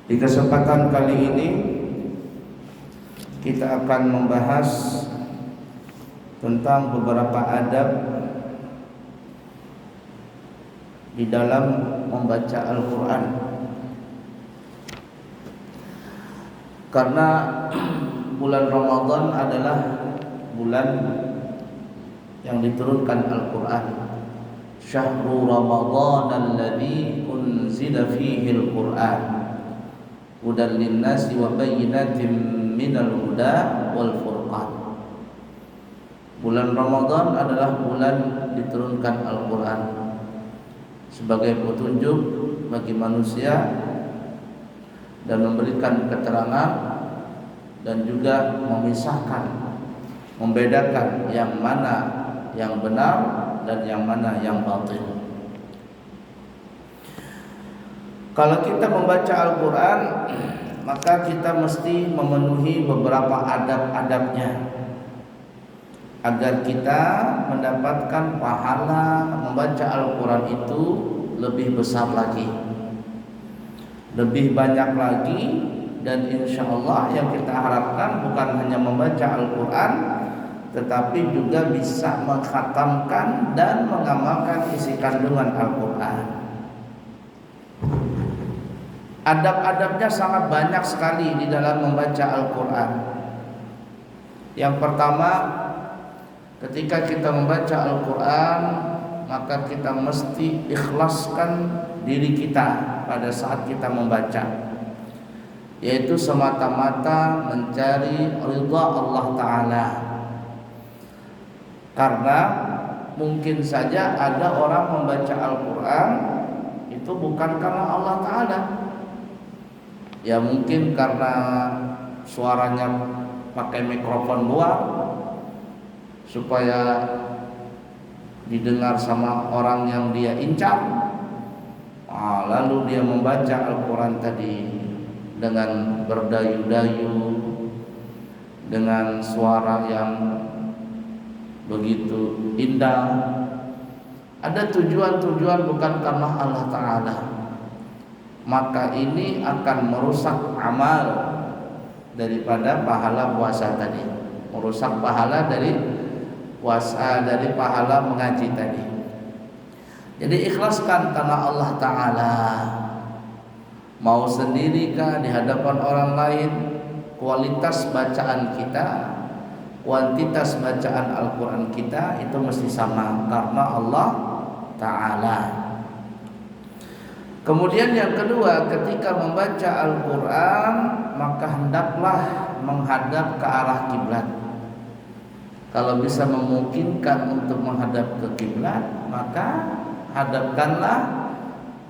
Di kesempatan kali ini kita akan membahas tentang beberapa adab di dalam membaca Al-Quran. Karena bulan Ramadan adalah bulan yang diturunkan Al-Quran. Syahrul Ramadan alladzi unzila fihi Al-Quran hudan linnasi wa bayyinatin minal huda wal furqan. Bulan Ramadan adalah bulan diturunkan Al-Quran sebagai petunjuk bagi manusia dan memberikan keterangan dan juga memisahkan, membedakan yang mana yang benar dan yang mana yang batil. Kalau kita membaca Al-Quran, maka kita mesti memenuhi beberapa adab-adabnya agar kita mendapatkan pahala membaca Al-Quran itu lebih besar lagi, lebih banyak lagi. Dan insya Allah yang kita harapkan bukan hanya membaca Al-Quran, tetapi juga bisa mengkhatamkan dan mengamalkan isi kandungan Al-Quran. Adab-adabnya sangat banyak sekali di dalam membaca Al-Quran. Yang pertama, ketika kita membaca Al-Quran, maka kita mesti ikhlaskan diri kita pada saat kita membaca, yaitu semata-mata mencari ridha Allah Ta'ala. Karena mungkin saja ada orang membaca Al-Quran itu bukan karena Allah Ta'ala, ya mungkin karena suaranya pakai mikrofon luar supaya didengar sama orang yang dia incar. Lalu dia membaca Al-Quran tadi dengan berdayu-dayu, dengan suara yang begitu indah. Ada tujuan-tujuan bukan karena Allah Ta'ala, maka ini akan merusak amal daripada pahala puasa tadi, merusak pahala dari puasa, dari pahala mengaji tadi. Jadi ikhlaskan karena Allah Ta'ala. Mau sendiri kah, di hadapan orang lain, kualitas bacaan kita, kuantitas bacaan Al-Quran kita itu mesti sama karena Allah Ta'ala. Kemudian yang kedua, ketika membaca Al-Quran, maka hendaklah menghadap ke arah kiblat. Kalau bisa memungkinkan untuk menghadap ke kiblat, maka hadapkanlah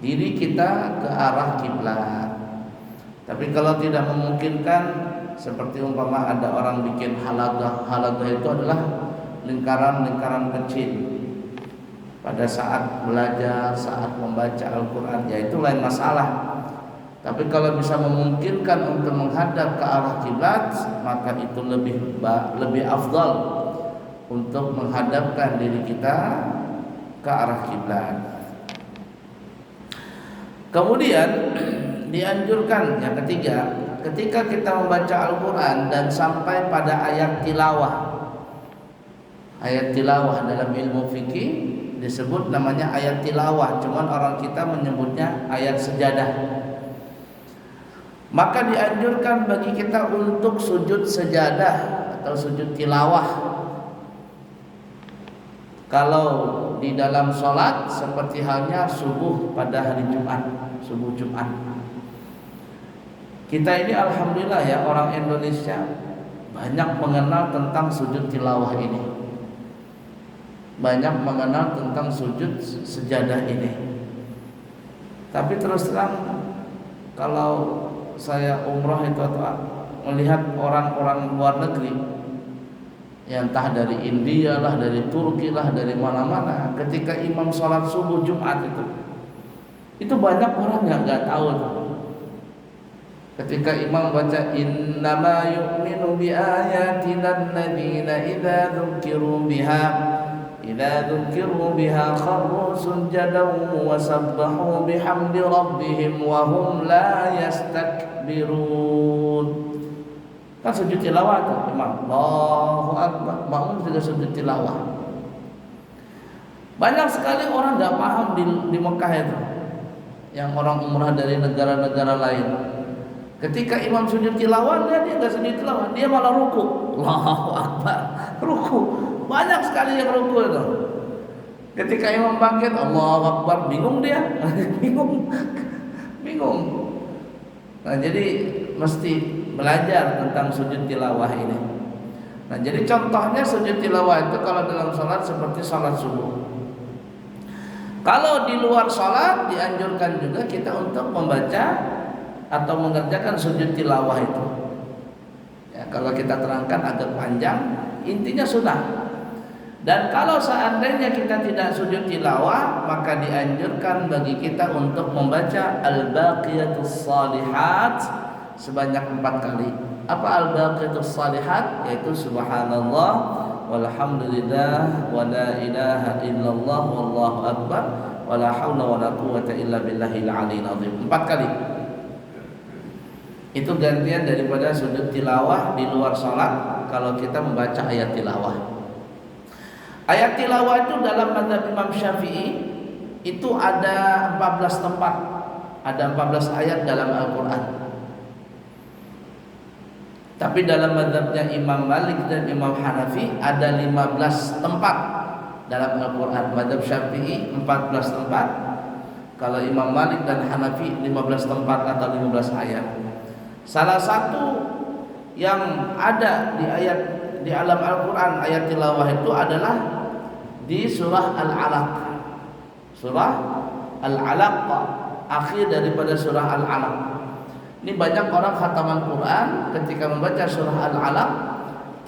diri kita ke arah kiblat. Tapi kalau tidak memungkinkan, seperti umpama ada orang bikin halaqah. Halaqah itu adalah lingkaran-lingkaran kecil pada saat belajar, saat membaca Al-Quran, ya itu lain masalah. Tapi kalau bisa memungkinkan untuk menghadap ke arah kiblat, maka itu lebih afdal untuk menghadapkan diri kita ke arah kiblat. Kemudian dianjurkan yang ketiga, ketika kita membaca Al-Quran dan sampai pada ayat tilawah. Ayat tilawah dalam ilmu fikih disebut namanya ayat tilawah, cuman orang kita menyebutnya ayat sejadah. Maka dianjurkan bagi kita untuk sujud sejadah atau sujud tilawah. Kalau di dalam sholat seperti halnya subuh pada hari Jumat, subuh Jumat. Kita ini alhamdulillah ya, orang Indonesia banyak mengenal tentang sujud tilawah ini, banyak mengenal tentang sujud sejadah ini. Tapi terus terang, kalau saya umrah itu atau melihat orang-orang luar negeri, yang entah dari India lah, dari Turki lah, dari mana-mana, ketika imam sholat subuh Jumat itu banyak orang yang nggak tahu. Ketika imam baca innama yu'minu bi ayatina alladziina idza dzukiru biha idza dzukiru biha kharru sujadan wa sabbahu bihamdi rabbihim wa hum la yastakbirun. Kan sujud tilawah tuh imam, Allahu akbar, makmum juga sujud tilawah. Banyak sekali orang tidak paham di Mekah itu, yang orang umrah dari negara-negara lain. Ketika imam sujud tilawah, dia nggak sujud tilawah, dia malah ruku. Allahu akbar, ruku. Banyak sekali yang ruku itu. Ketika imam bangkit, Allahu akbar, bingung dia, bingung. Nah, jadi mesti belajar tentang sujud tilawah ini. Nah, jadi contohnya sujud tilawah itu kalau dalam sholat seperti sholat subuh. Kalau di luar sholat dianjurkan juga kita untuk membaca atau mengerjakan sujud tilawah itu. Ya, kalau kita terangkan agak panjang, intinya sunnah. Dan kalau seandainya kita tidak sujud tilawah, maka dianjurkan bagi kita untuk membaca al-baqiyatus shalihat sebanyak 4 kali. Apa al-baqiyatus shalihat? Yaitu subhanallah walhamdulillah wa la ilaha illallah wallahu akbar wa la haula wa la quwwata illa billahil aliyil azim. 4 kali. Itu gantian daripada sujud tilawah di luar sholat kalau kita membaca ayat tilawah. Ayat tilawah itu dalam mazhab Imam Syafi'i itu ada 14 tempat, ada 14 ayat dalam Al-Quran. Tapi dalam mazhabnya Imam Malik dan Imam Hanafi ada 15 tempat dalam Al-Quran. Mazhab Syafi'i 14 tempat, kalau Imam Malik dan Hanafi 15 tempat atau 15 ayat. Salah satu yang ada di alam Al-Quran ayat tilawah itu adalah di surah Al-Alaq. Surah Al-Alaq, akhir daripada surah Al-Alaq. Ini banyak orang khataman Quran ketika membaca surah Al-Alaq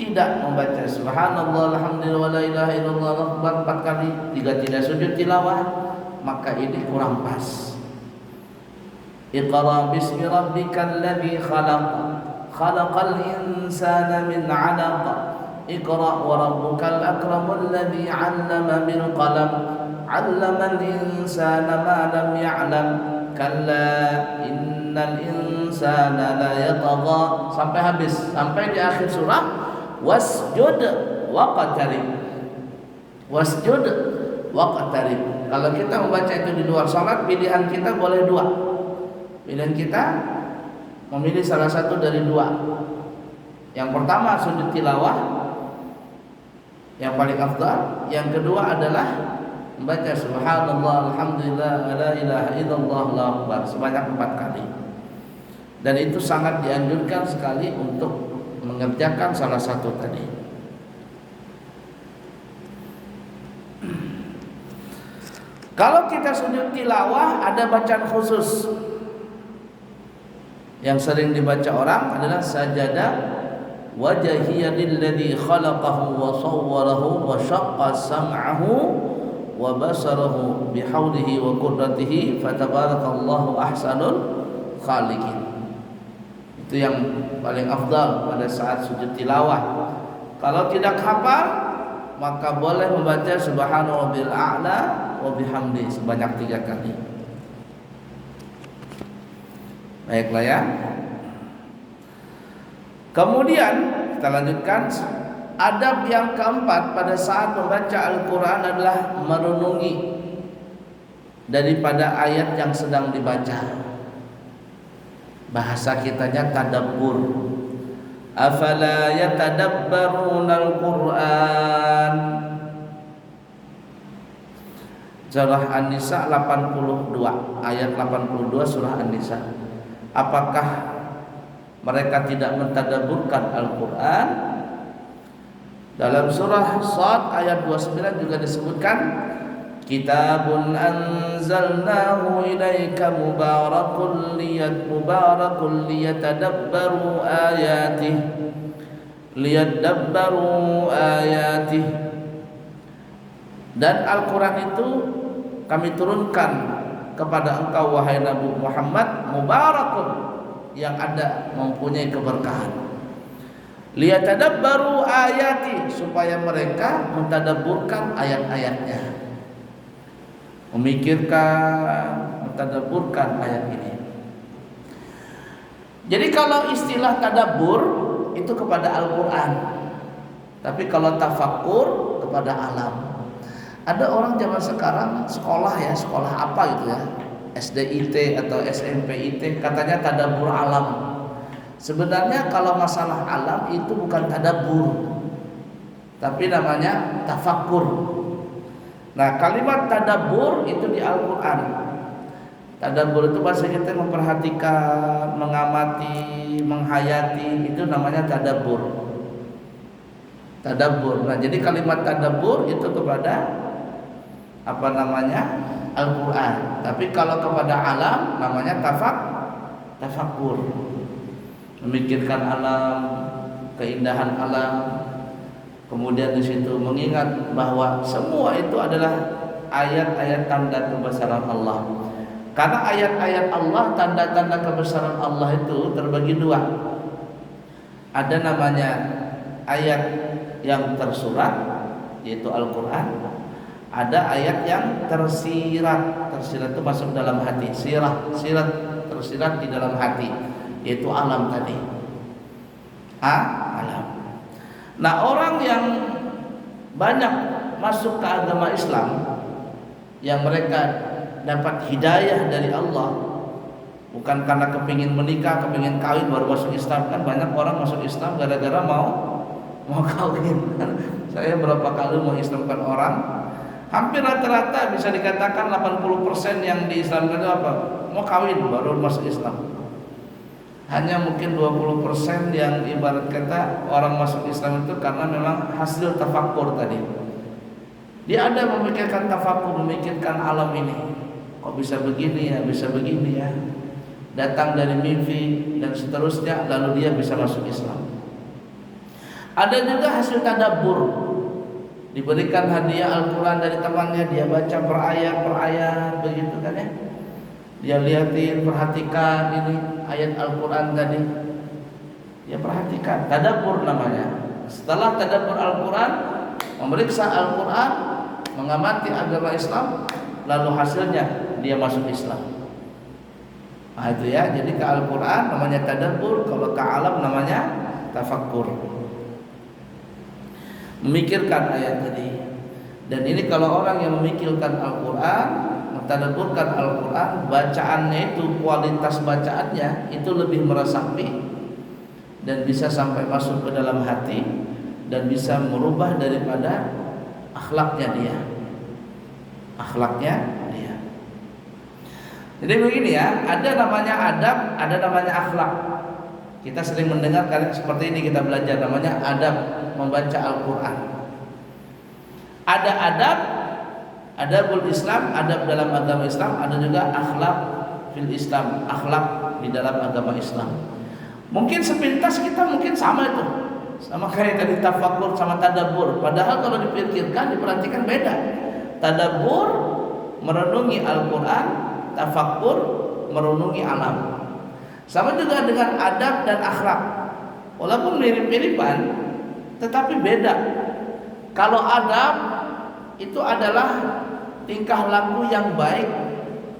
tidak membaca subhanallah alhamdulillah wa la ilaha illallah akbar 4 kali, jika tidak sujud tilawah, maka ini kurang pas. Iqra bismi rabbikal ladzi khalaq khalaqal insana min 'alaq iqra wa rabbukal akramul ladzi 'allama bil qalam 'allamal insana ma lam ya'lam kalla innal insana la yatagha, sampai habis, sampai di akhir surah wasjud waqtarib. Wasjud waqtarib. Kalau kita membaca itu di luar salat, pilihan kita boleh 2. Pilihan kita memilih salah satu dari 2. Yang pertama sujud tilawah, yang paling afdal. Yang kedua adalah membaca subhanallah alhamdulillah la ilaha illallah allahu akbar sebanyak 4 kali. Dan itu sangat dianjurkan sekali untuk mengerjakan salah satu tadi. Kalau kita sujud tilawah ada bacaan khusus. Yang sering dibaca orang adalah sajadah wajhiya lilladzi khalaqahu wa sawwarahu wa syaqqa sam'ahu wa basarahu bihaulihi wa qudratihi fatabarakallahu ahsanul khaliqin. Itu yang paling afdal pada saat sujud tilawah. Kalau tidak hafal, maka boleh membaca subhanahu bil a'la wa bihamdi sebanyak 3 kali. Baiklah ya. Kemudian kita lanjutkan. Adab yang keempat pada saat membaca Al-Quran adalah merenungi daripada ayat yang sedang dibaca. Bahasa kitanya tadabbur. Afala yatadabbaruna al-Quran. Surah An-Nisa 82, ayat 82 surah An-Nisa. Apakah mereka tidak mentadabburkan Al-Quran? Dalam surah Shad ayat 29 juga disebutkan, Kitabun anzalnahu ilaika mubarakun liyatadabbaru ayatih. Dan Al-Quran itu kami turunkan kepada engkau wahai Nabi Muhammad mubarakun, yang ada mempunyai keberkahan. liyatadabbaru ayati, supaya mereka mentadabburkan ayat-ayatnya, memikirkan, mentadabburkan ayat ini. Jadi kalau istilah tadabbur itu kepada Al-Quran, tapi kalau tafakkur kepada alam. Ada orang zaman sekarang sekolah ya, sekolah apa gitu ya, SDIT atau SMPIT, katanya tadabbur alam. Sebenarnya kalau masalah alam itu bukan tadabbur, tapi namanya tafakkur. Nah, kalimat tadabbur itu di Al-Quran. Tadabbur itu bahasa kita memperhatikan, mengamati, menghayati, itu namanya tadabbur. Tadabbur. Nah, jadi kalimat tadabbur itu kepada apa namanya? Al-Quran. Tapi kalau kepada alam namanya tafakkur. Memikirkan alam, keindahan alam. Kemudian di situ mengingat bahwa semua itu adalah ayat-ayat tanda kebesaran Allah. Karena ayat-ayat Allah, tanda-tanda kebesaran Allah itu terbagi dua. Ada namanya ayat yang tersurat, yaitu Al-Quran. Ada ayat yang tersirat. Tersirat itu masuk dalam hati. Sirat tersirat di dalam hati, yaitu alam tadi. Alam. Nah, orang yang banyak masuk ke agama Islam, yang mereka dapat hidayah dari Allah, bukan karena kepingin menikah, kepingin kawin baru masuk Islam. Kan banyak orang masuk Islam gara-gara mau kawin. Saya berapa kali mengislamkan orang, hampir rata-rata bisa dikatakan 80% yang diislamkan itu apa? Mau kawin baru masuk Islam. Hanya mungkin 20% yang ibarat kata orang masuk Islam itu karena memang hasil tafakkur tadi. Dia ada memikirkan tafakkur, memikirkan alam ini. Kok bisa begini ya, bisa begini ya. Datang dari mimpi dan seterusnya, lalu dia bisa masuk Islam. Ada juga hasil tadabbur. Diberikan hadiah Al-Quran dari temannya, dia baca per ayat begitu kan ya. Dia lihatin, perhatikan ini ayat Al-Quran tadi. Dia perhatikan, tadabbur namanya. Setelah tadabbur Al-Quran, memeriksa Al-Quran, mengamati agama Islam, lalu hasilnya dia masuk Islam. Nah itu ya, jadi ke Al-Quran namanya tadabbur, kalau ke alam namanya tafakkur. Memikirkan ayat tadi. Dan ini kalau orang yang memikirkan Al-Quran, mentadabburkan Al-Quran, bacaannya itu, kualitas bacaannya itu lebih meresapi dan bisa sampai masuk ke dalam hati dan bisa merubah daripada akhlaknya dia. Jadi begini ya, ada namanya adab, ada namanya akhlak. Kita sering mendengar kan seperti ini, kita belajar namanya adab membaca Al-Quran. Ada adab, adabul Islam, adab dalam agama Islam, ada juga akhlak fil Islam, akhlak di dalam agama Islam. Mungkin sepintas kita mungkin sama itu, sama kayak tadi tafakkur sama tadabbur. Padahal kalau dipikirkan, diperhatikan beda. Tadabbur merenungi Al-Quran, tafakkur merenungi alam. Sama juga dengan adab dan akhlak. Walaupun mirip-miripan, tetapi beda. Kalau adab itu adalah tingkah laku yang baik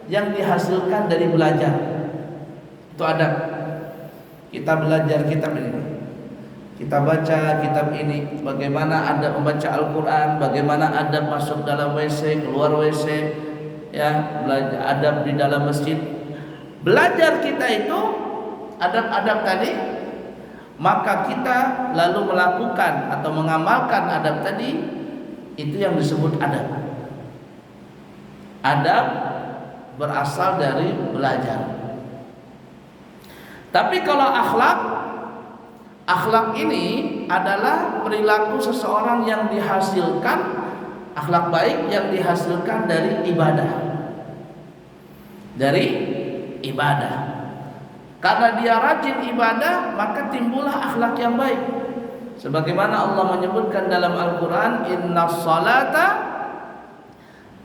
yang dihasilkan dari belajar. Itu adab. Kita belajar kitab ini, kita baca kitab ini, bagaimana adab membaca Al-Quran, bagaimana adab masuk dalam WC, keluar WC, ya, belajar adab di dalam masjid. Belajar kita itu adab-adab tadi, maka kita lalu melakukan atau mengamalkan adab tadi, itu yang disebut adab. Adab berasal dari belajar. Tapi kalau akhlak ini adalah perilaku seseorang yang dihasilkan, akhlak baik yang dihasilkan dari ibadah. Dari ibadah. Karena dia rajin ibadah, maka timbullah akhlak yang baik. Sebagaimana Allah menyebutkan dalam Al-Quran, Innas salata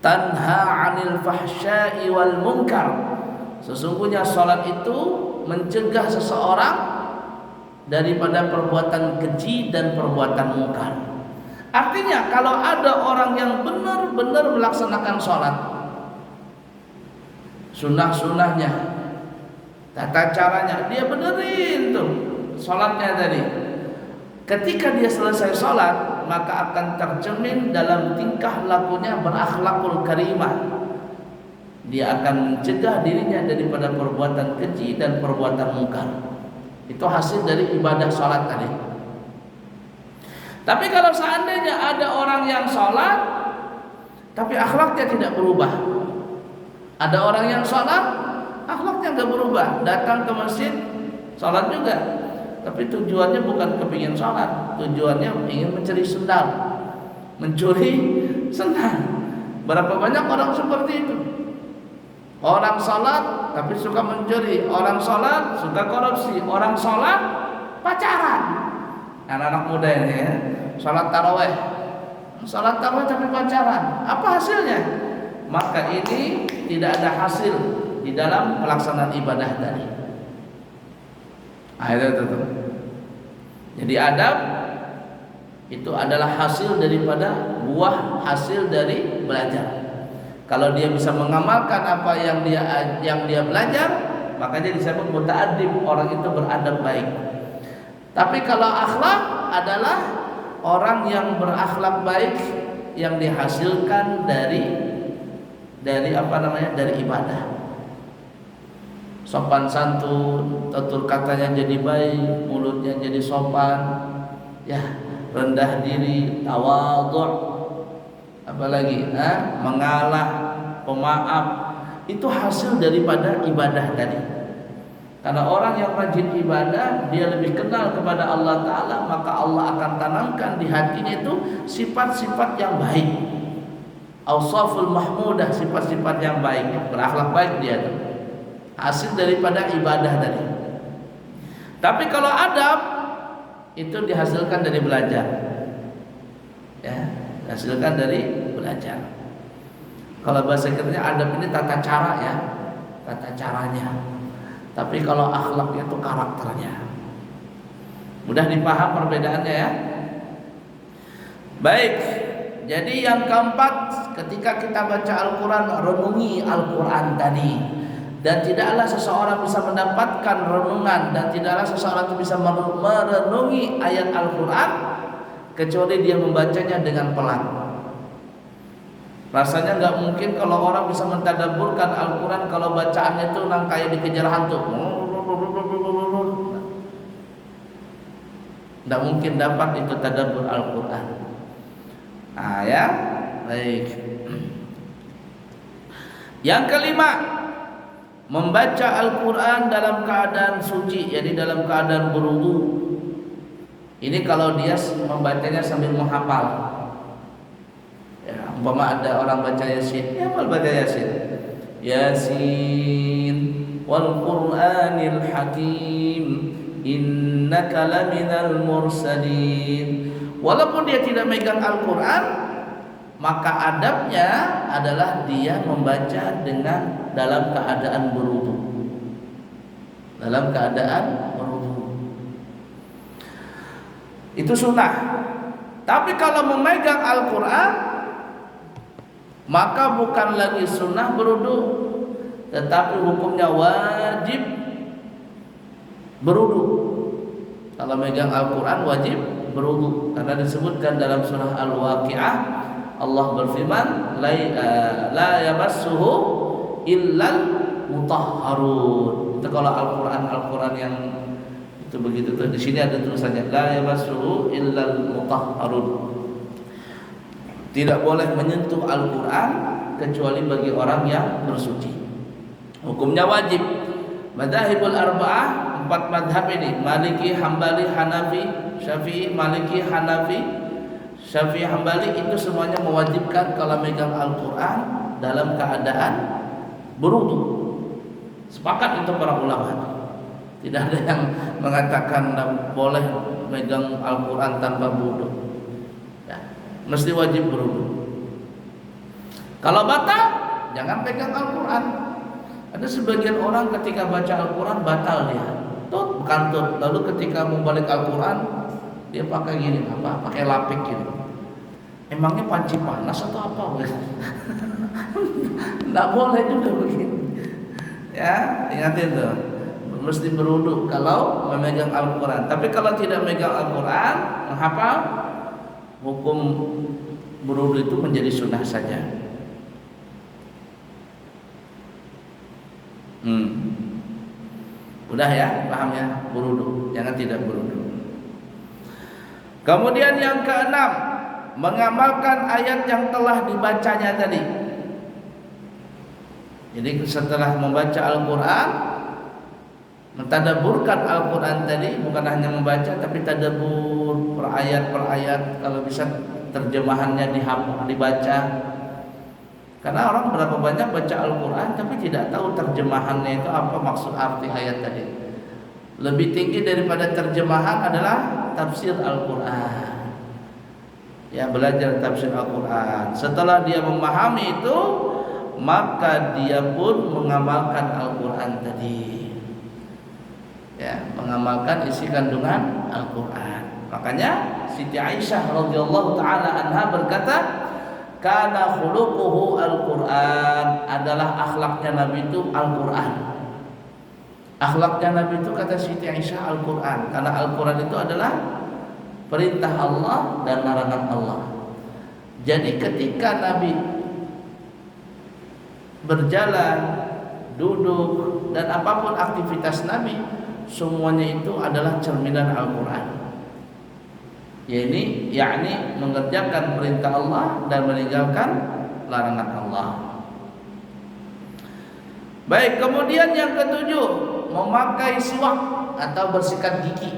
tanha 'anil fahsya'i wal munkar. Sesungguhnya salat itu mencegah seseorang daripada perbuatan keji dan perbuatan mungkar. Artinya kalau ada orang yang benar-benar melaksanakan sholat, sunnah-sunnahnya, tata caranya, dia benerin tuh sholatnya tadi. Ketika dia selesai sholat, maka akan tercermin dalam tingkah lakunya berakhlakul karimah. Dia akan mencegah dirinya daripada perbuatan keji dan perbuatan mungkar. Itu hasil dari ibadah sholat tadi. Tapi kalau seandainya ada orang yang sholat tapi akhlaknya tidak berubah, ada orang yang sholat akhlaknya nggak berubah, datang ke masjid sholat juga, tapi tujuannya bukan kepingin sholat, tujuannya ingin mencuri sendal, mencuri senang. Berapa banyak orang seperti itu? Orang sholat tapi suka mencuri, orang sholat suka korupsi, orang sholat pacaran. Anak-anak muda ini ya, sholat taraweh tapi pacaran. Apa hasilnya? Maka ini tidak ada hasil di dalam pelaksanaan ibadah tadi. Itu. Jadi adab itu adalah hasil daripada buah hasil dari belajar. Kalau dia bisa mengamalkan apa yang dia belajar, maka dia disebut muta'addib, orang itu beradab baik. Tapi kalau akhlak adalah orang yang berakhlak baik yang dihasilkan dari ibadah. Sopan santun, tutur katanya jadi baik, mulutnya jadi sopan, ya, rendah diri, tawadhu', apalagi mengalah, pemaaf, itu hasil daripada ibadah tadi. Karena orang yang rajin ibadah, dia lebih kenal kepada Allah Ta'ala, maka Allah akan tanamkan di hatinya itu sifat-sifat yang baik, awsaful mahmudah, sifat-sifat yang baik, berakhlak baik dia itu hasil daripada ibadah tadi. Tapi kalau adab itu dihasilkan dari belajar, ya, dihasilkan dari belajar. Kalau bahasa Inggrisnya adab ini tata cara, ya, tata caranya. Tapi kalau akhlaknya itu karakternya. Mudah dipaham perbedaannya, ya. Baik. Jadi yang keempat, ketika kita baca Al-Quran, renungi Al-Quran tadi. Dan tidaklah seseorang bisa mendapatkan renungan, dan tidaklah seseorang itu bisa merenungi ayat Al-Quran kecuali dia membacanya dengan pelan. Rasanya nggak mungkin kalau orang bisa mentadabburkan Al-Quran kalau bacaannya itu kayak dikejar hantu. Nggak mungkin dapat itu tadabbur Al-Quran. Ya, baik. Yang kelima, membaca Al-Quran dalam keadaan suci, jadi dalam keadaan berwudu. Ini kalau dia membacanya sambil menghafal. Ya, umpama ada orang baca Yasin, ya mal baca Yasin. Yasin wal Qur'anil Hakim innaka laminal mursalin. Walaupun dia tidak megang Al-Quran, maka adabnya adalah dia membaca dengan dalam keadaan berwudu. Dalam keadaan berwudu. Itu sunnah. Tapi kalau memegang Al-Quran, maka bukan lagi sunnah berwudu, tetapi hukumnya wajib berwudu. Kalau megang Al-Quran wajib berwudu, karena disebutkan dalam surah Al-Waqi'ah, Allah berfirman, la yamassuhu illal mutahharun. Itu kalau Al-Quran yang itu begitu tuh. Di sini ada tulisannya la yamassuhu illal mutahharun. Tidak boleh menyentuh Al-Quran kecuali bagi orang yang bersuci. Hukumnya wajib. Madzhabul arba'ah, 4 madhab ini, Maliki, Hambali, Hanafi, Syafi'i. Maliki, Hanafi, Syafi'i, Hambali itu semuanya mewajibkan kalau megang Al-Quran dalam keadaan berwudu. Sepakat itu para ulama. Tidak ada yang mengatakan boleh megang Al-Quran tanpa wudu. Ya, mesti wajib berwudu. Kalau batal, jangan pegang Al-Quran. Ada sebagian orang ketika baca Al-Quran batal dia. bekantut. Lalu ketika mau balik Al-Quran dia pakai gini, pakai lapik gini. Emangnya panci panas atau apa? Nggak boleh juga begini. Ya, ingatin tuh, mesti berwudu kalau memegang Al-Quran. Tapi kalau tidak memegang Al-Quran, menghafal, hukum berwudu itu menjadi sunnah saja. Udah ya, paham ya, berwudu, jangan tidak berwudu. Kemudian yang keenam, mengamalkan ayat yang telah dibacanya tadi. Jadi setelah membaca Al-Quran, mentadaburkan Al-Quran tadi, bukan hanya membaca tapi tadabur per ayat per ayat, kalau bisa terjemahannya dibaca. Karena orang berapa banyak baca Al-Quran tapi tidak tahu terjemahannya itu apa, maksud arti ayat tadi. Lebih tinggi daripada terjemahan adalah tafsir Al-Quran. Ya, belajar tafsir Al-Quran. Setelah dia memahami itu, maka dia pun mengamalkan Al-Quran tadi. Ya, mengamalkan isi kandungan Al-Quran. Makanya Siti Aisyah radhiyallahu taala anha berkata, kana khuluquhu Al-Quran, adalah akhlaknya Nabi itu Al-Quran. Akhlaknya Nabi itu, kata Siti Aisyah, Al-Quran. Karena Al-Quran itu adalah perintah Allah dan larangan Allah. Jadi ketika Nabi berjalan, duduk, dan apapun aktivitas Nabi, semuanya itu adalah cerminan Al-Quran. yakni mengerjakan perintah Allah dan meninggalkan larangan Allah. Baik, kemudian yang ketujuh, memakai siwak atau bersikat gigi.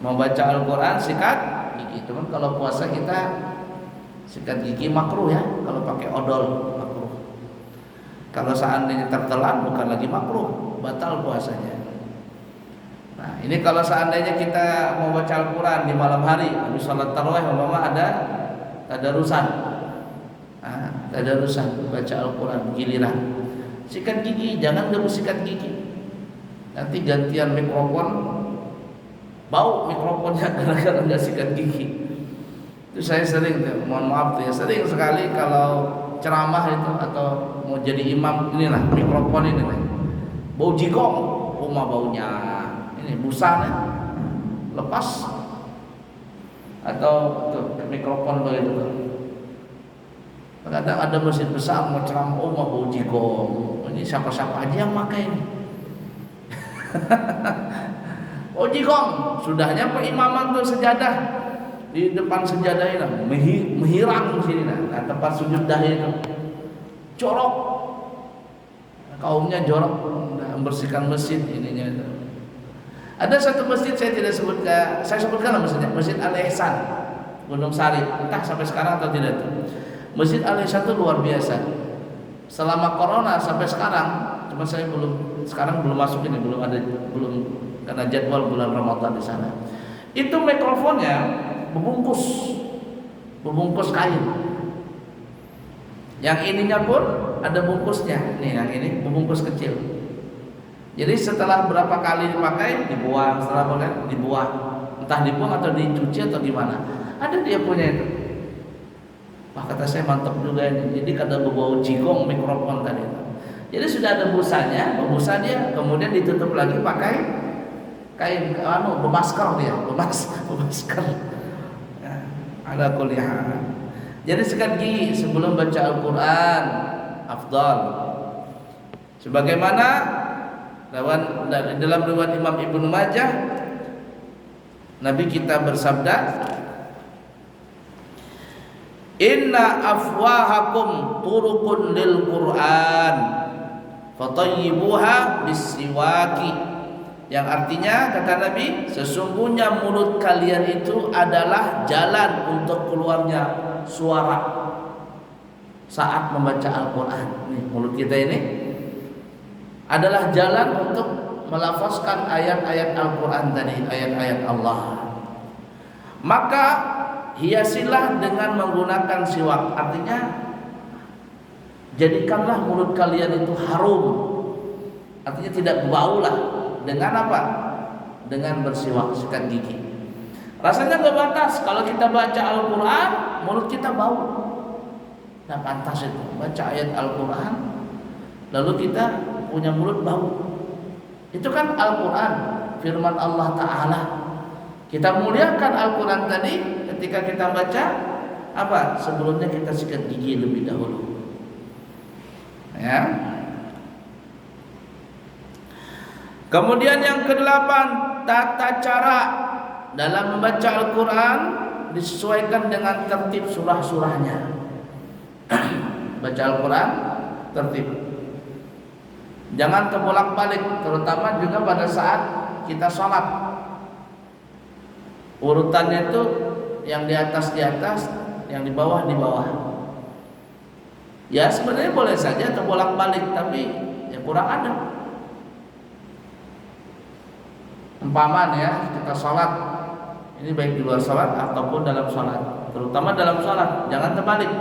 Membaca Al-Quran sikat gigi. Teman, kalau puasa kita sikat gigi makruh ya, kalau pakai odol makruh. Kalau seandainya tertelan bukan lagi makruh, batal puasanya. Nah, ini kalau seandainya kita mau baca Al-Quran di malam hari, habis sholat tarawih umpama ada tadarusan. Nah, tadarusan baca Al-Quran giliran. Sikat gigi, jangan dulu sikat gigi. Nanti gantian mikrofon, bau mikrofonnya gara-gara nggak sikat gigi. Itu saya sering, mohon maaf ya, sering sekali kalau ceramah itu atau mau jadi imam, inilah mikrofon ini nih, bau jigong, rumah baunya. Ini busanya lepas atau tuh, mikrofon begitu. Kadang ada masjid besar mau ceramah, oh mau bau jigong. Ini siapa-siapa aja yang pakai ini. Oh jigong, sudahnya peimaman tuh sejadah di depan sejadah ini, menghirang di sini, nah tempat sujud dahi itu jorok, kaumnya jorok, membersihkan masjid ininya itu. Ada satu masjid saya tidak sebutkan, saya sebutkan masjidnya, Masjid Al-Ihsan Gunung Sari, entah sampai sekarang atau tidak itu. Masjid Al-Ihsan itu luar biasa. Selama corona sampai sekarang, cuma saya sekarang belum masuk ini, belum karena jadwal bulan Ramadan di sana. Itu mikrofonnya berbungkus kain. Yang ininya pun ada bungkusnya. Nih, yang ini berbungkus kecil. Jadi setelah berapa kali dipakai dibuang, setelah dibuang, entah dibuang atau dicuci atau gimana. Ada dia punya itu. Wah, kata saya mantap juga ini. Jadi kada berbau jigong mikrofon tadi itu. Jadi sudah ada busanya, busa dia, kemudian ditutup lagi pakai kain bermasker dia, bermasker. Ya, ada kuliah. Jadi sikat gigi sebelum baca Al-Quran afdal. Sebagaimana dalam riwayat Imam Ibnu Majah, Nabi kita bersabda, inna afwahakum turukun lil Quran fatayyibuha bisiwaki. Yang artinya, kata Nabi, sesungguhnya mulut kalian itu adalah jalan untuk keluarnya suara saat membaca Al-Quran. Nih, mulut kita ini adalah jalan untuk melafazkan ayat-ayat Al-Quran tadi, ayat-ayat Allah. Maka hiasilah dengan menggunakan siwak. Artinya, jadikanlah mulut kalian itu harum. Artinya tidak berbau lah, Dengan apa? Dengan bersiwak, sikat gigi. Rasanya nggak batas. Kalau kita baca Al-Quran, mulut kita bau. Nggak pantas itu. Baca ayat Al-Quran, lalu kita punya mulut bau. Itu kan Al-Quran, firman Allah Ta'ala. Kita muliakan Al-Quran tadi ketika kita baca apa? Sebelumnya kita sikat gigi lebih dahulu. Ya. Kemudian yang kedelapan, tata cara dalam membaca Al-Quran disesuaikan dengan tertib surah-surahnya. Baca Al-Quran tertib. Jangan terbolak-balik, terutama juga pada saat kita sholat. Urutannya itu yang di atas, yang di bawah. Ya sebenarnya boleh saja terbolak-balik, tapi ya kurang adab. Umpama ya kita sholat, ini baik di luar sholat ataupun dalam sholat, terutama dalam sholat, jangan terbalik.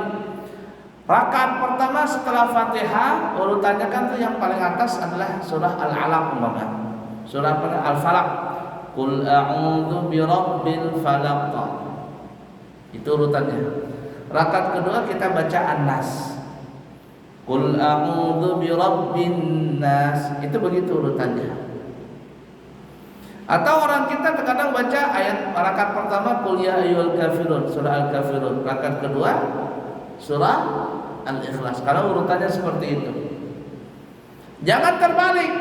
Rakaat pertama setelah Fatihah, urutannya kan tuh yang paling atas adalah surah Al-Alaq umpama. Surah Al-Falaq. Qul a'udzu birabbil falaq. Itu urutannya. Rakaat kedua kita baca An-Nas. Qul a'udzu birabbin nas. Itu begitu urutannya. Atau orang kita terkadang baca ayat rakaat pertama Qul ya ayyuhal kafirun, surah Al-Kafirun. Rakaat kedua surah Al-Ikhlas. Karena urutannya seperti itu. Jangan terbalik.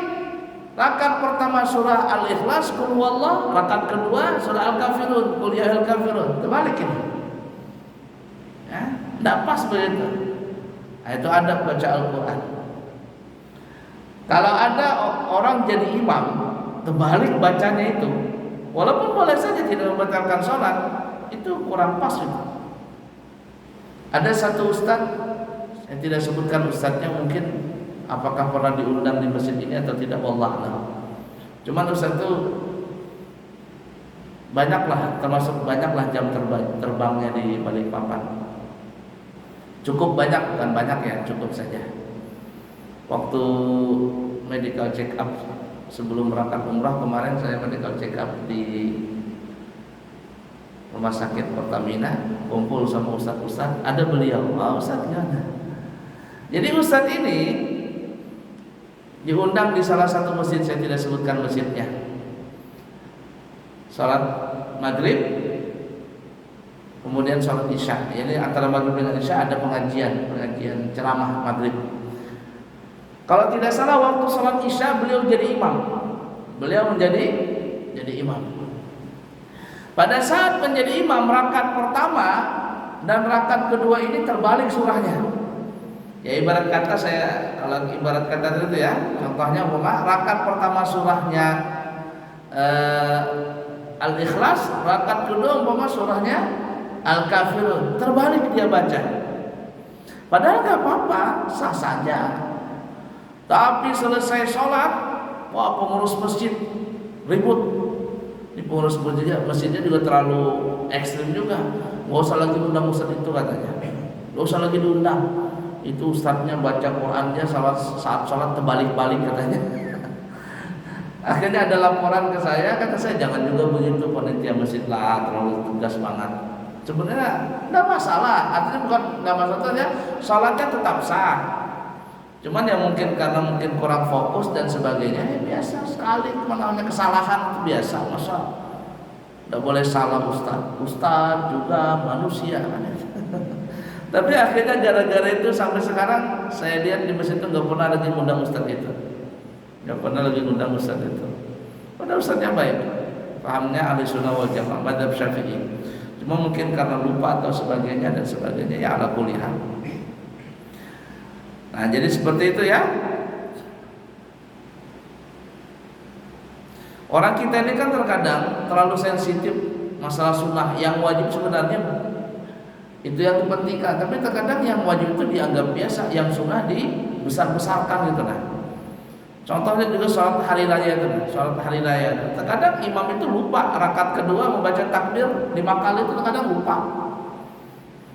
Rakaat pertama surah Al-Ikhlas Qul huwallah, rakaat kedua surah Al-Kafirun, Qul ya ayyuhal kafirun. Terbalik ini. Ya, enggak pas begitu. Nah, itu adab baca Al-Quran. Kalau ada orang jadi imam terbalik bacanya itu, walaupun boleh saja tidak membatalkan sholat, itu kurang pas itu. Ada satu ustaz, saya tidak sebutkan ustaznya, mungkin apakah pernah diundang di masjid ini atau tidak, wallah alam. Cuman ustaz itu termasuk banyaklah jam terbangnya di Balikpapan. Cukup banyak, bukan banyak ya, cukup saja. Waktu medical check up sebelum berangkat umrah kemarin, saya medical check up di rumah sakit Pertamina, kumpul sama ustaz-ustaz, ada beliau. Ustaz gimana? Jadi ustaz ini diundang di salah satu masjid, saya tidak sebutkan masjidnya. Salat maghrib, kemudian sholat isya. Jadi antara maghrib dengan isya ada pengajian ceramah maghrib. Kalau tidak salah waktu sholat isya beliau jadi imam. Beliau jadi imam. Pada saat menjadi imam, rakaat pertama dan rakaat kedua ini terbalik surahnya. Ya ibarat kata itu ya, contohnya rakaat pertama surahnya Al-Ikhlas, rakaat kedua surahnya Al-Kafirun, terbalik dia baca. Padahal gak apa-apa, sah saja. Tapi selesai sholat, pengurus masjid ribut. Ini pengurus masjidnya juga terlalu ekstrim juga. Gak usah lagi undang ustaz itu katanya. Gak usah lagi diundang. Itu ustaznya baca Qurannya saat sholat terbalik-balik katanya. Akhirnya ada laporan ke saya, kata saya jangan juga begitu panitia masjid lah, terlalu tegas banget. Sebenarnya tidak masalah, artinya bukan tidak masalah ya, sholatnya tetap sah. Cuman ya mungkin karena kurang fokus dan sebagainya, ya biasa sekali namanya kesalahan itu biasa, masa tidak boleh salah ustaz juga manusia kan. Tapi akhirnya gara-gara itu sampai sekarang saya lihat di masjid itu nggak pernah lagi ngundang ustaz itu, nggak pernah lagi ngundang ustaz itu. Padahal ustaznya baik, pahamnya ahli sunnah wal jamaah, madzhab Syafi'i. Cuma mungkin karena lupa atau sebagainya dan sebagainya, ya ala kulli hal. Nah jadi seperti itu ya. Orang kita ini kan terkadang terlalu sensitif masalah sunnah. Yang wajib sebenarnya itu yang dipentingkan, tapi terkadang yang wajib itu dianggap biasa, yang sunnah dibesar-besarkan gitu kan. Contohnya juga sholat hari raya itu, terkadang imam itu lupa rakaat kedua membaca takbir 5 kali itu terkadang lupa.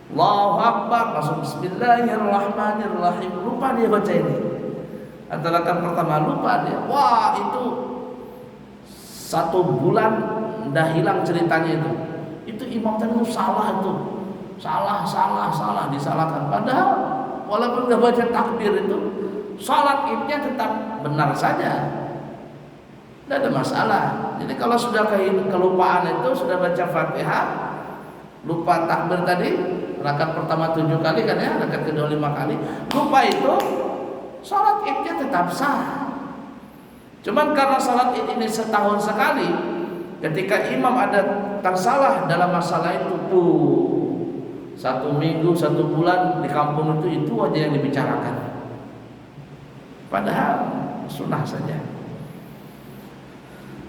Allahu Akbar, langsung Bismillahirrahmanirrahim, lupa dia baca ini. Atau rakaat pertama lupa dia. Wah itu 1 bulan dah hilang ceritanya itu imam tadi itu salah, itu salah disalahkan, padahal walaupun nggak baca takbir itu salat idnya tetap benar saja, tidak ada masalah. Jadi kalau sudah kelupaan itu, sudah baca Fatihah lupa takbir tadi, rakaat pertama 7 kali kan ya, rakaat kedua 5 kali, lupa itu, salat idnya tetap sah. Cuman karena salat id ini setahun sekali, ketika imam ada tersalah dalam masalah itu tuh 1 minggu 1 bulan di kampung itu aja yang dibicarakan, padahal sunnah saja.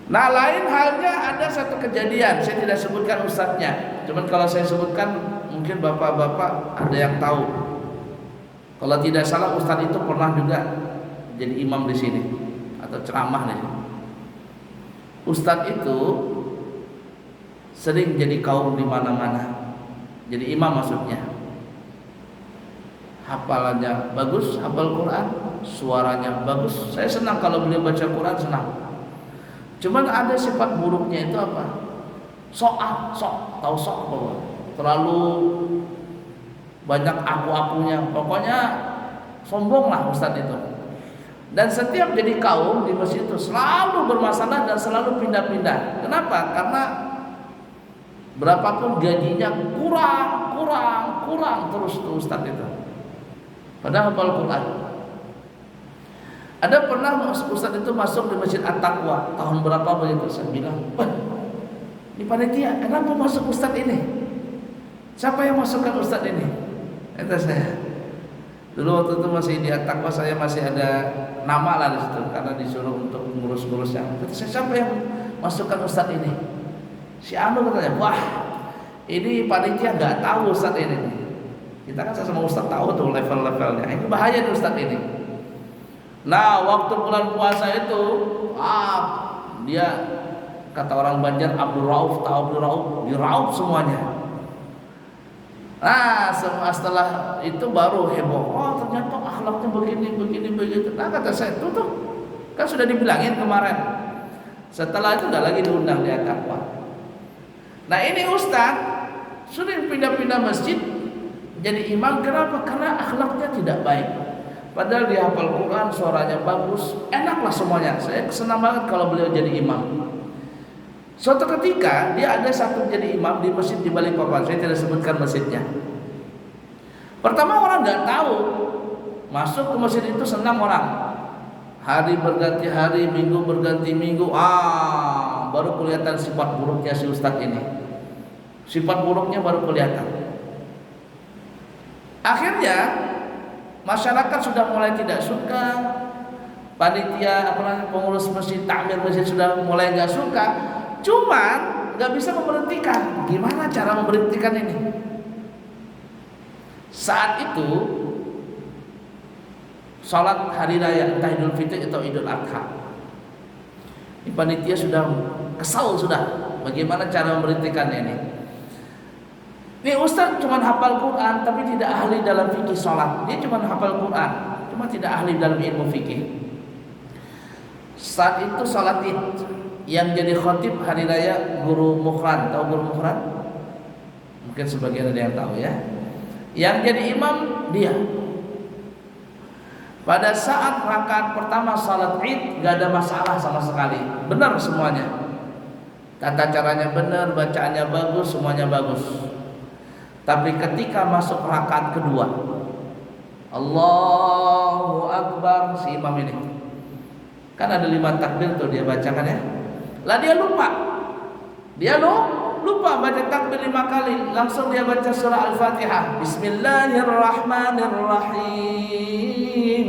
Nah, lain halnya ada satu kejadian, saya tidak sebutkan ustadznya, cuman kalau saya sebutkan mungkin bapak-bapak ada yang tahu. Kalau tidak salah ustadz itu pernah juga jadi imam di sini atau ceramah nih. Ustadz itu sering jadi kaum di mana-mana, jadi imam maksudnya. Hafalannya bagus, hafal Quran, suaranya bagus. Saya senang kalau beliau baca Quran, senang. Cuman ada sifat buruknya itu apa? Sok, tahu sok apa? Terlalu banyak aku-akunya. Pokoknya sombong lah ustadz itu. Dan setiap jadi kaum di masjid itu selalu bermasalah dan selalu pindah-pindah. Kenapa? Karena berapapun gajinya kurang terus tuh ustadz itu. Padahal hafal Quran. Ada pernah ustadz itu masuk di Masjid At-Taqwa tahun berapa begitu, saya bilang, wah, di panitia kenapa masuk ustadz ini? Siapa yang masukkan ustadz ini? Kata saya. Dulu waktu itu masih di At-Taqwa, saya masih ada nama lah di situ karena disuruh untuk ngurus-ngurusnya. Kata saya, siapa yang masukkan ustadz ini? Si Anu katanya, wah, ini panitia nggak tahu ustadz ini. Kita kan sama ustadz tahu tuh level-levelnya. Ini bahaya nih ustadz ini. Nah, waktu bulan puasa itu, dia kata orang Banjar Abdul Rauf, tahu Abdul Rauf, diraup semuanya. Nah, setelah itu baru heboh. Oh, ternyata akhlaknya begini begitu. Nah, kata saya, tuh kan sudah dibilangin kemarin. Setelah itu udah lagi diundang di At-Taqwa. Nah, ini ustadz sudah pindah-pindah masjid jadi imam. Kenapa? Karena akhlaknya tidak baik. Padahal dia hafal Quran, suaranya bagus, enaklah semuanya. Saya senang banget kalau beliau jadi imam. Suatu ketika dia ada satu jadi imam di masjid di Balikpapan. Saya tidak sebutkan masjidnya. Pertama orang nggak tahu, masuk ke masjid itu senang orang. Hari berganti hari, minggu berganti minggu, baru kelihatan sifat buruknya si ustadz ini. Sifat buruknya baru kelihatan. Akhirnya masyarakat sudah mulai tidak suka, panitia pengurus masjid, takmir masjid sudah mulai nggak suka. Cuman nggak bisa memberhentikan. Gimana cara memberhentikan ini? Saat itu salat hari raya entah Idul Fitri atau Idul Adha. Ini panitia sudah kesal sudah. Bagaimana cara memberhentikannya ini? Ini ustaz cuma hafal Quran tapi tidak ahli dalam fikih salat. Dia cuma hafal Quran, cuma tidak ahli dalam ilmu fikih. Saat itu salat Id, yang jadi khatib hari raya Guru Mukhran. Tahu Guru Mukhran? Mungkin sebagian ada yang tahu ya. Yang jadi imam dia. Pada saat rakaat pertama salat Id gak ada masalah sama sekali, benar semuanya. Tata caranya benar, bacaannya bagus, semuanya bagus. Tapi ketika masuk rakaat kedua, Allahu Akbar, si imam ini kan ada 5 takbir tuh dia bacakan ya. Lah dia lupa baca takbir 5 kali. Langsung dia baca surah Al-Fatihah, Bismillahirrahmanirrahim.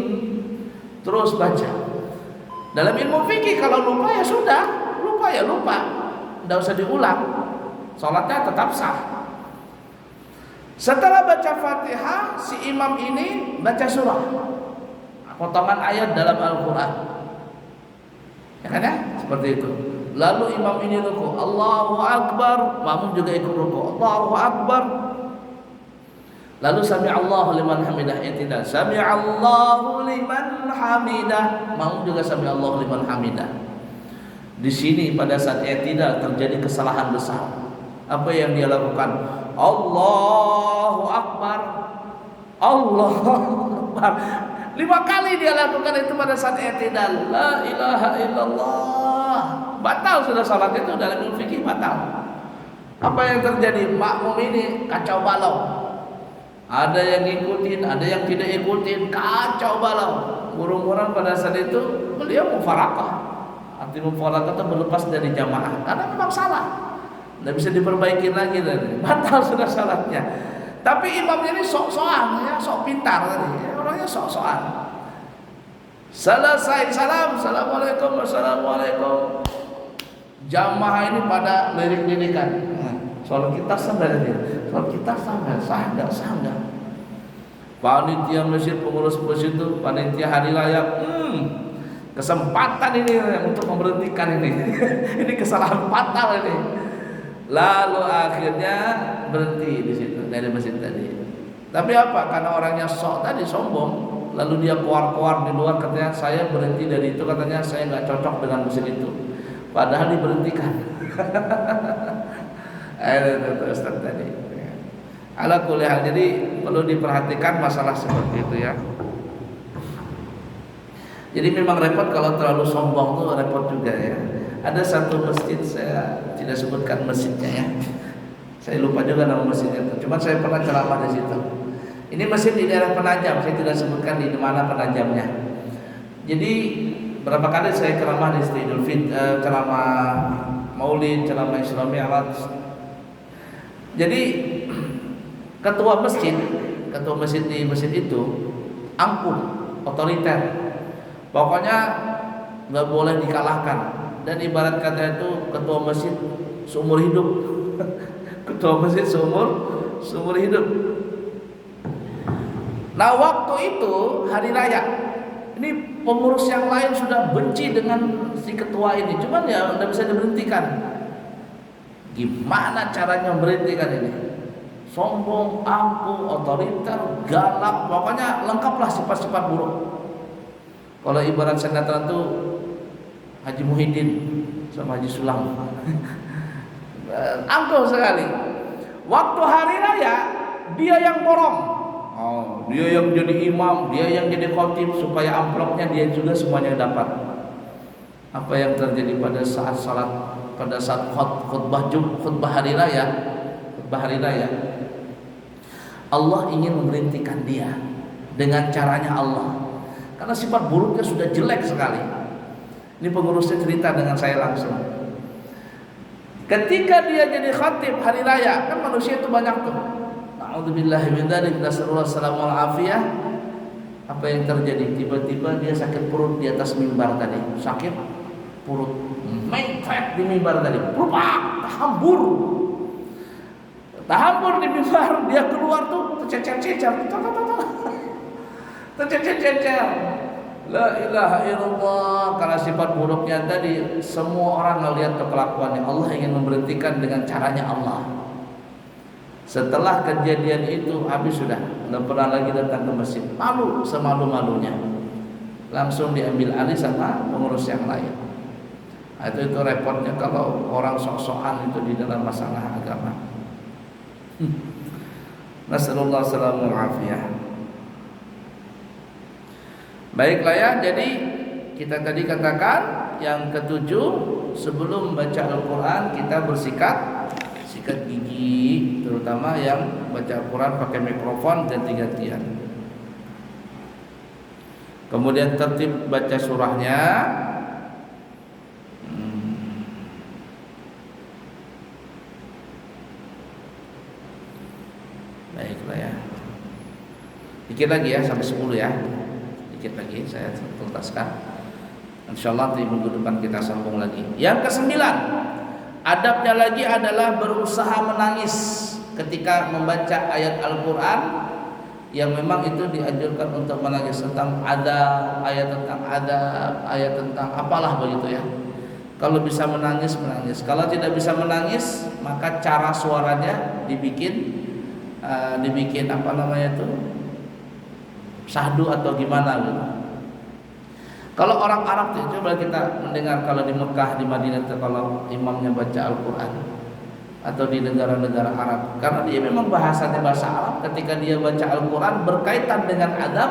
Terus baca. Dalam ilmu fikih kalau lupa ya sudah, lupa, tidak usah diulang, sholatnya tetap sah. Setelah baca Fatihah, si imam ini baca surah, potongan ayat dalam Al-Quran, ya kan ya, seperti itu. Lalu imam ini ruku, Allahu Akbar, makmum juga ikut ruku, Allahu Akbar. Lalu sami'allahu liman hamidah, tidak sami'allahu liman hamidah, makmum juga sami'allahu liman hamidah. Di sini pada saat i'tidal terjadi kesalahan besar. Apa yang dia lakukan? Allahu Akbar. Allahu Akbar. 5 kali dia lakukan itu pada saat i'tidal. La ilaha illallah. Batal sudah salat itu, dalam ilmu fikih batal. Apa yang terjadi? Makmum ini kacau balau. Ada yang ngikutin, ada yang tidak ikutin, kacau balau. Burung-burung pada saat itu beliau mufarakah. Arti mufarakah itu berlepas dari jamaah karena memang salah. Tidak bisa diperbaiki lagi tadi. Batal sudah salatnya. Tapi imamnya ini sok-sokan, ya, sok pintar tadi. Ya, orangnya sok-sokan. Selesai salam, assalamualaikum, assalamualaikum. Jamaah ini pada lirik-lirikan. Soal kita sah dia. Soal kita sah enggak. Panitia masjid, pengurus masjid itu, panitia hari raya, kesempatan ini untuk memberhentikan ini. Ini kesalahan fatal ini. Lalu akhirnya berhenti di situ dari masjid tadi. Tapi apa? Karena orangnya sok tadi sombong. Lalu dia keluar di luar katanya saya berhenti dari itu, katanya saya nggak cocok dengan masjid itu. Padahal diberhentikan. Itu Ustaz tadi. Ala kulli hal, jadi perlu diperhatikan masalah seperti itu ya. Jadi memang repot kalau terlalu sombong tuh repot juga ya. Ada satu masjid, saya tidak sebutkan masjidnya ya. Saya lupa juga nama masjidnya itu. Cuma saya pernah ceramah di situ. Ini masjid di daerah Penajam, saya tidak sebutkan di mana Penajamnya. Jadi berapa kali saya ceramah di Idul Fitri, ceramah Maulid, ceramah Isra Mi'raj. Jadi ketua masjid di masjid itu angkuh, otoriter. Pokoknya nggak boleh dikalahkan. Dan ibarat kata itu ketua masjid seumur hidup. Ketua masjid seumur hidup. Nah waktu itu hari raya, ini pengurus yang lain sudah benci dengan si ketua ini, cuman ya udah bisa diberhentikan. Gimana caranya memberhentikan ini? Sombong, angkuh, otoriter, galak, pokoknya lengkaplah sifat-sifat buruk. Kalau ibarat sinetron tuh Haji Muhyiddin sama Haji Sulam, angkuh sekali. Waktu hari raya dia yang borong. Oh, dia yang jadi imam, dia yang jadi khotib supaya amplopnya dia juga semuanya dapat. Apa yang terjadi pada saat salat, pada saat khutbah hari raya, Allah ingin memberhentikan dia dengan caranya Allah. Karena sifat buruknya sudah jelek sekali. Ini pengurusnya cerita dengan saya langsung. Ketika dia jadi khatib hari raya, kan manusia itu banyak tuh. A'udzubillahi min dzalik, nasallallahu salamul afiyah. Apa yang terjadi? Tiba-tiba dia sakit perut di atas mimbar tadi. Sakit perut, mepet di mimbar tadi. Perupak, tahambur di mimbar. Dia keluar tuh tercecer-cecer. Tercecer-cecer. La ilaha illallah. Karena sifat buruknya tadi, semua orang ngelihat kelakuannya. Allah ingin memberhentikan dengan caranya Allah. Setelah kejadian itu habis sudah, tidak pernah lagi datang ke masjid. Malu semalu-malunya. Langsung diambil alih sama pengurus yang lain. Nah, itu repotnya kalau orang sok-sokan itu di dalam masalah agama. Nasallallahu salamul afiyah. Baiklah ya, jadi kita tadi katakan yang ketujuh, sebelum baca Al-Quran kita sikat gigi, terutama yang baca Al-Quran pakai mikrofon ganti-gantian. Kemudian tertib baca surahnya. Baiklah ya. Dikit lagi ya, sampai 10 ya. Dikit lagi saya tuntaskan. Insyaallah di minggu depan kita sambung lagi. Yang ke-9, adabnya lagi adalah berusaha menangis ketika membaca ayat Al-Quran yang memang itu dianjurkan untuk menangis, tentang ayat tentang apalah begitu ya. Kalau bisa menangis. Kalau tidak bisa menangis, maka cara suaranya dibikin apa namanya itu, syahdu atau gimana gitu. Kalau orang Arab itu, coba kita mendengar kalau di Mekah, di Madinah itu kalau imamnya baca Al-Quran, atau di negara-negara Arab, karena dia memang bahasanya bahasa Arab. Ketika dia baca Al-Quran berkaitan dengan adab,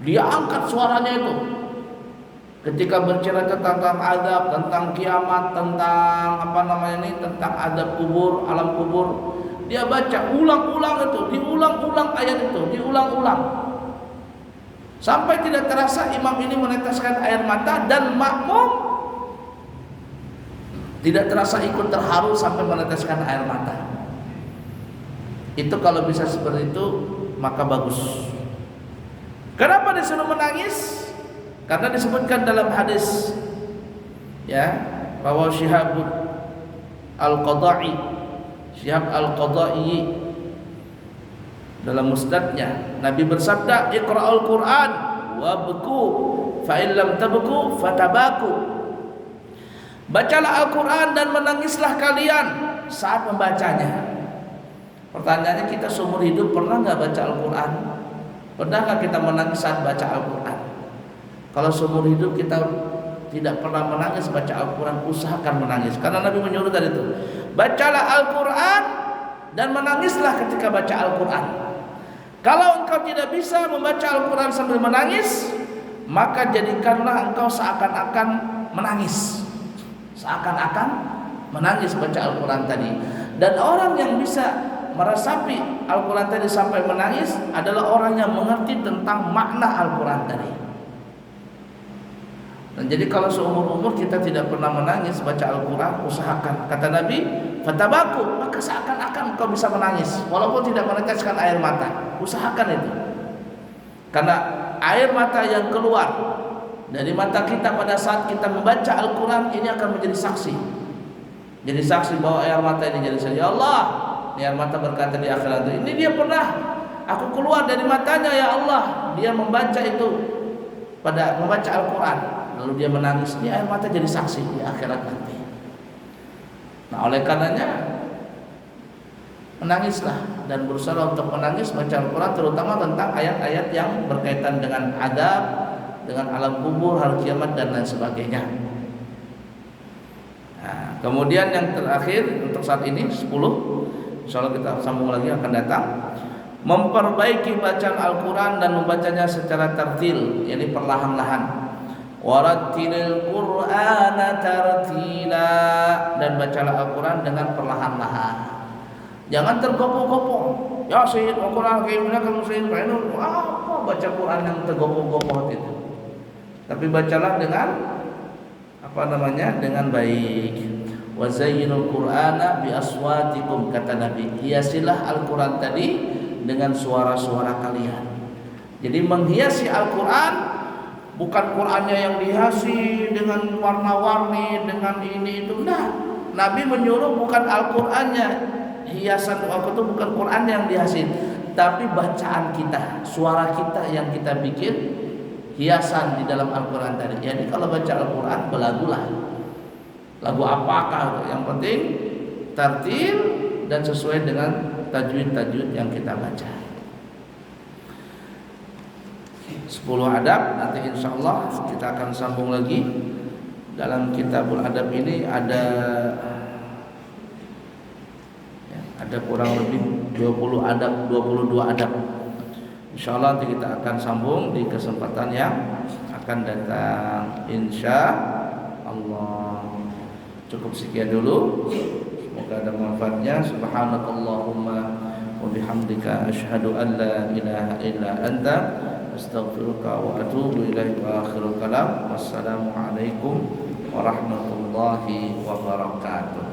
dia angkat suaranya itu. Ketika bercerita tentang adab, tentang kiamat, tentang tentang adab kubur, alam kubur, dia baca ulang-ulang itu, diulang-ulang ayat itu, diulang-ulang. Sampai tidak terasa imam ini meneteskan air mata dan makmum tidak terasa ikut terharu sampai meneteskan air mata. Itu kalau bisa seperti itu maka bagus. Kenapa disuruh menangis? Karena disebutkan dalam hadis ya, bahwa Syihab Al-Qadai dalam musnadnya Nabi bersabda, "Iqra'ul Qur'an wabku fa in lam tabku fatabaku." Bacalah Al-Qur'an dan menangislah kalian saat membacanya. Pertanyaannya, kita seumur hidup pernah enggak baca Al-Qur'an? Pernah enggak kita menangis saat baca Al-Qur'an? Kalau seumur hidup kita tidak pernah menangis baca Al-Quran, usahakan menangis. Karena Nabi menyuruh tadi itu, bacalah Al-Quran dan menangislah ketika baca Al-Quran. Kalau engkau tidak bisa membaca Al-Quran sambil menangis, maka jadikanlah engkau seakan-akan menangis. Seakan-akan menangis baca Al-Quran tadi. Dan orang yang bisa meresapi Al-Quran tadi sampai menangis adalah orang yang mengerti tentang makna Al-Quran tadi. Dan jadi kalau seumur-umur kita tidak pernah menangis baca Al-Quran, usahakan. Kata Nabi, fatabaku, maka seakan-akan kau bisa menangis walaupun tidak meneteskan air mata. Usahakan itu. Karena air mata yang keluar dari mata kita pada saat kita membaca Al-Quran ini akan menjadi saksi. Jadi saksi bahwa air mata ini jadi saksi. Ya Allah, ini air mata berkata di akhirat, ini dia pernah aku keluar dari matanya ya Allah. Dia membaca itu pada membaca Al-Quran, lalu dia menangis, ini air mata jadi saksi di akhirat nanti. Nah, oleh karenanya menangislah dan berusaha untuk menangis baca Al-Quran, terutama tentang ayat-ayat yang berkaitan dengan adab, dengan alam kubur, hari kiamat dan lain sebagainya. Nah, kemudian yang terakhir untuk saat ini 10, insyaallah kita sambung lagi akan datang. Memperbaiki bacaan Al-Quran dan membacanya secara tartil, yakni perlahan-lahan. Warattilil Qur'ana tartila, dan bacalah Al-Quran dengan perlahan-lahan. Jangan tergopoh-gopoh. Ya Sayyid Al-Quran kayak kamu Sayyid apa baca Quran yang tergopoh-gopoh itu. Tapi bacalah dengan dengan baik. Wa zayyinul Qur'ana bi aswatikum, kata Nabi. Hiasilah Al-Quran tadi dengan suara-suara kalian. Jadi menghiasi Al-Quran bukan Qur'annya yang dihiasi dengan warna-warni, dengan ini itu. Nah, Nabi menyuruh bukan Al-Qur'annya, hiasan Al-Qur'an itu bukan Qur'an yang dihiasi, tapi bacaan kita, suara kita yang kita bikin hiasan di dalam Al-Qur'an tadi. Jadi kalau baca Al-Qur'an belagulah. Lagu apakah? Yang penting tartil dan sesuai dengan tajwid-tajwid yang kita baca. 10 adab, nanti insyaallah kita akan sambung lagi. Dalam kitabul adab ini ada kurang lebih 20 adab, 22 adab. Insyaallah nanti kita akan sambung di kesempatan yang akan datang insyaallah. Cukup sekian dulu, semoga ada manfaatnya. Subhanakallahumma wa bihamdika asyhadu an la ilaha illa anta astaghfiruka wa atubu ilaik. Wa akhirul kalam, wassalamu alaikum warahmatullahi wabarakatuh.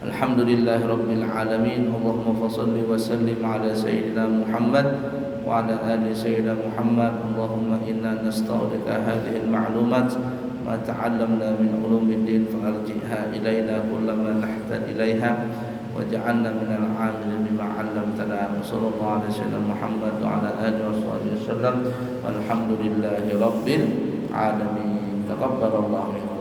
Alhamdulillahi rabbil alamin. Allahumma fassalli wa sallim ala sayyidina Muhammad wa ala ali sayyidina Muhammad. Allahumma inna nasta'udika hadhihi al-ma'lumat ma ta'allamna min ulumiddin fa'arji'ha ilayna kullama nahtaj ilayha waj'alna minal 'amilin bima 'allamtana. Sallallahu alaihi wasallam Muhammad wa ala alihi wasallam. Walhamdulillahi rabbil alamin. Taqabbalallahu minkum.